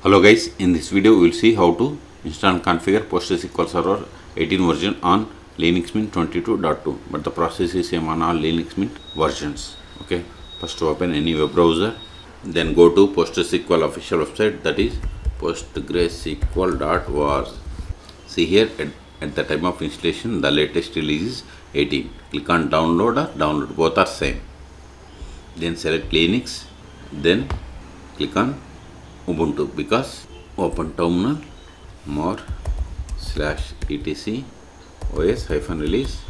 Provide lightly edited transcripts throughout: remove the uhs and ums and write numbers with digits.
Hello guys, in this video we will see how to install and configure PostgreSQL Server 18 version on Linux Mint 22.2, but the process is same on all Linux Mint versions. Okay, first open any web browser, then go to PostgreSQL official website, that is postgresql.org. See here at the time of installation the latest release is 18. Click on download or download, both are same. Then select Linux, then click on Ubuntu, because open terminal more /etc os-release.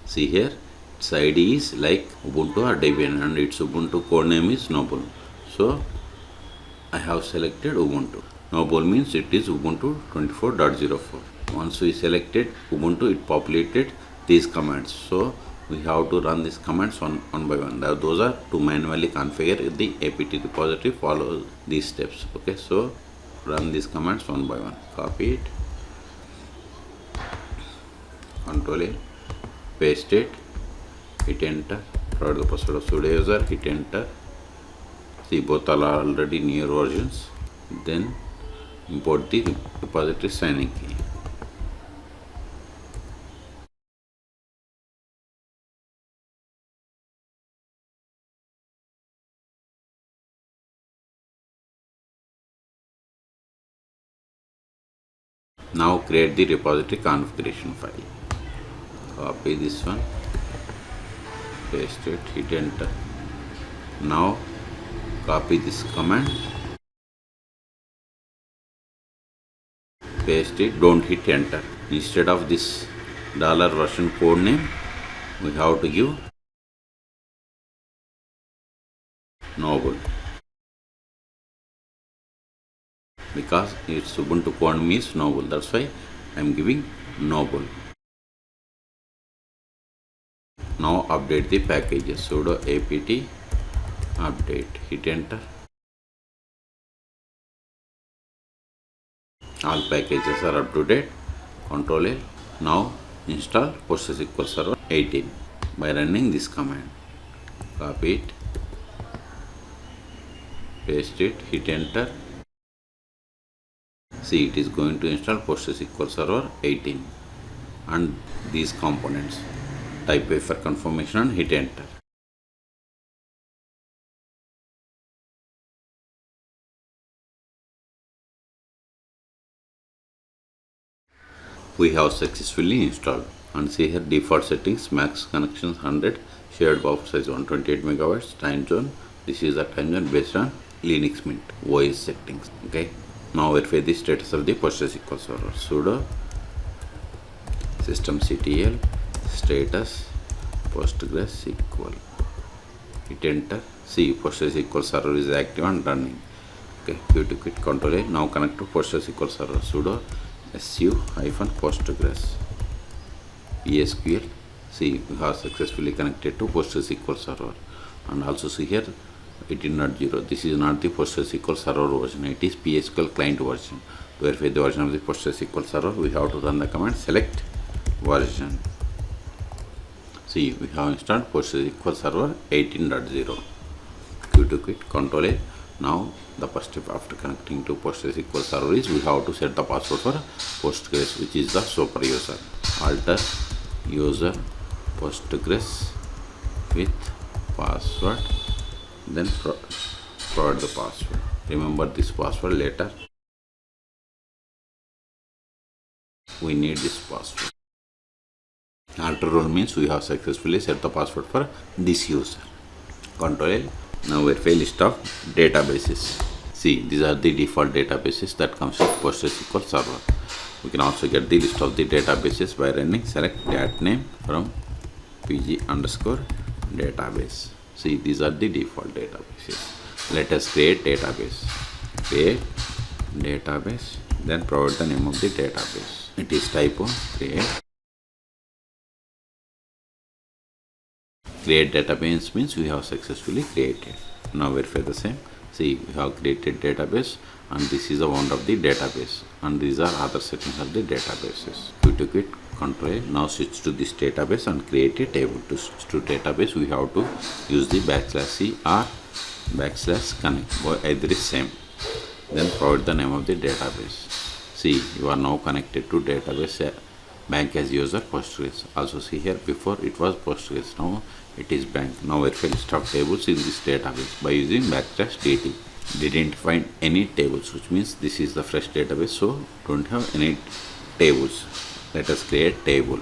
See here its ID is like Ubuntu or Debian and its Ubuntu code name is Noble. So I have selected Ubuntu. Noble means it is Ubuntu 24.04. Once we selected Ubuntu, it populated these commands. So we have to run these commands one by one. Those are to manually configure the apt repository. Follow these steps. Okay, so run these commands one by one. Copy it, Control A, paste it, hit enter, provide the password of sudo user, hit enter. See, both are already near versions. Then import the repository signing key. Now create the repository configuration file. Copy this one, paste it, hit enter. Now copy this command, paste it, don't hit enter. Instead of this $version code name, we have to give Noble, because its Ubuntu code name is Noble. That's why I am giving Noble. Now update the packages. Sudo apt update, hit enter. All packages are up to date. Control A. Now install PostgreSQL Server 18 by running this command. Copy it, paste it, hit enter. See, it is going to install PostgreSQL Server 18 and these components. Type A for confirmation and hit enter. We have successfully installed, and see here default settings: max connections 100, shared buffer size 128 megabytes, time zone. This is the time zone based on Linux Mint OS settings. Okay. Now verify the status of the PostgreSQL Server. Sudo systemctl status PostgreSQL. Hit enter. See, PostgreSQL Server is active and running. Okay, give to quit. Control A. Now connect to PostgreSQL Server. Sudo su-postgres psql. See, we have successfully connected to PostgreSQL Server. And also see here 18.0. This is not the PostgreSQL Server version, it is psql client version. To verify the version of the PostgreSQL Server, we have to run the command select version. See, we have installed PostgreSQL Server 18.0. Q to quit. Control A. Now the first step after connecting to PostgreSQL Server is we have to set the password for Postgres, which is the super user. Alter user Postgres with password, then provide the password. Remember this password later. We need this password. Alter role means we have successfully set the password for this user. Control L. Now verify list of databases. See, these are the default databases that comes with PostgreSQL Server. We can also get the list of the databases by running select dat name from pg_database. See, these are the default databases. Let us create database. Create database, then provide the name of the database. It is typo create. Create database means we have successfully created. Now verify the same. See, we have created database and this is the one of the database, and these are other settings of the databases. To quit. Control A. Now switch to this database and create a table. To switch to database, we have to use the \c or \connect, or either is same. then provide the name of the database. See, you are now connected to database bank as user Postgres. Also see here, before it was Postgres, now it is bank. Now verify list of tables in this database by using \dt. Didn't find any tables, which means this is the fresh database, so don't have any tables. Let us create table.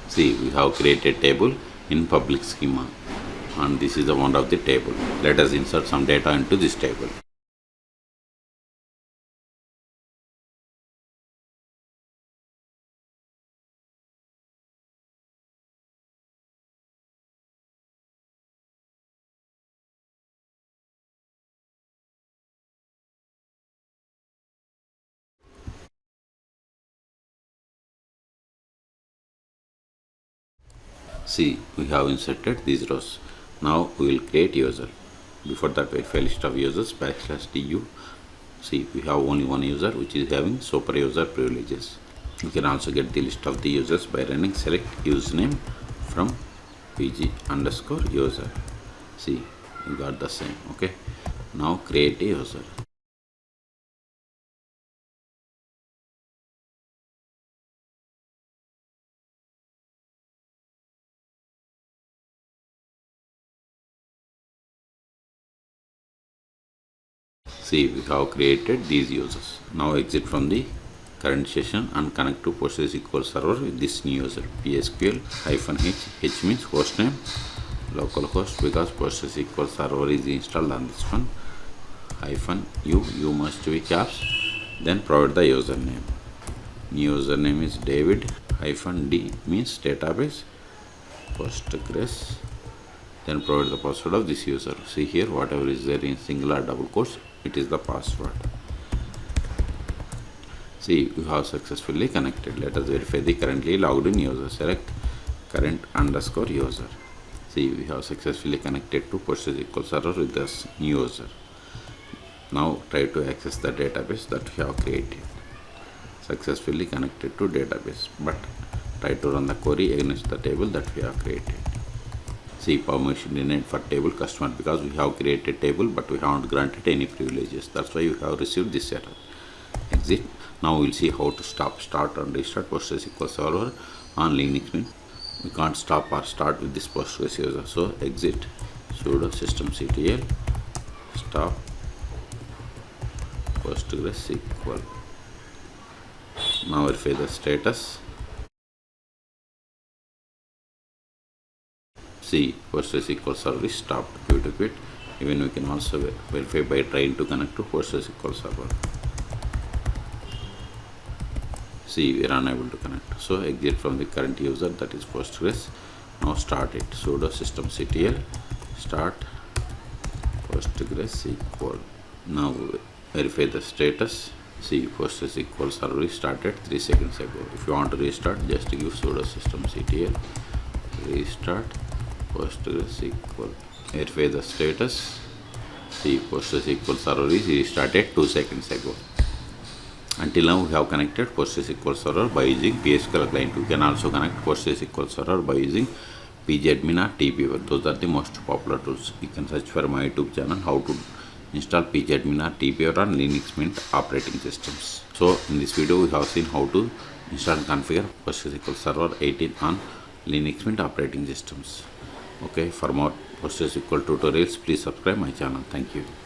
See, we have created table in public schema, and this is the one of the table. Let us insert some data into this table. See, we have inserted these rows. Now we will create user. Before that, verify list of users \du. See, we have only one user which is having super user privileges. You can also get the list of the users by running select username from pg_user. See, we got the same. Okay. Now create a user. See, we have created these users. Now exit from the current session and connect to PostgreSQL server with this new user. psql -h. H means hostname, localhost, because PostgreSQL server is installed on this one. -u must be caps. Then provide the username. New username is David. -d means database Postgres. Then provide the password of this user. See here, whatever is there in single or double quotes, it is the password. See, we have successfully connected. Let us verify the currently logged in user. Select current_user. See, we have successfully connected to PostgreSQL server with this new user. Now try to access the database that we have created. Successfully connected to database, but try to run the query against the table that we have created. See, permission denied for table customer, because we have created table but we haven't granted any privileges. That's why you have received this error. Exit. Now we'll see how to start and restart PostgreSQL server on Linux Mint. We can't stop or start with this Postgres user, so exit sudo systemctl stop PostgreSQL. Now verify the status. See, PostgreSQL service stopped. Quit. Even we can also verify by trying to connect to PostgreSQL server. See, we are unable to connect. So exit from the current user, that is Postgres. Now start it. Sudo systemctl start PostgreSQL. Now verify the status. See, PostgreSQL server is started 3 seconds ago. If you want to restart, just give sudo systemctl restart PostgreSQL. Verify the status. See, PostgreSQL server is restarted 2 seconds ago. Until now, we have connected PostgreSQL server by using psql client. You can also connect PostgreSQL server by using pgadmin or tpviewer. Those are the most popular tools. You can search for my YouTube channel how to install pgadmin or tpviewer on Linux Mint operating systems. So in this video, we have seen how to install and configure PostgreSQL server 18 on Linux Mint operating systems. Okay, for more PostgreSQL tutorials, please subscribe my channel. Thank you.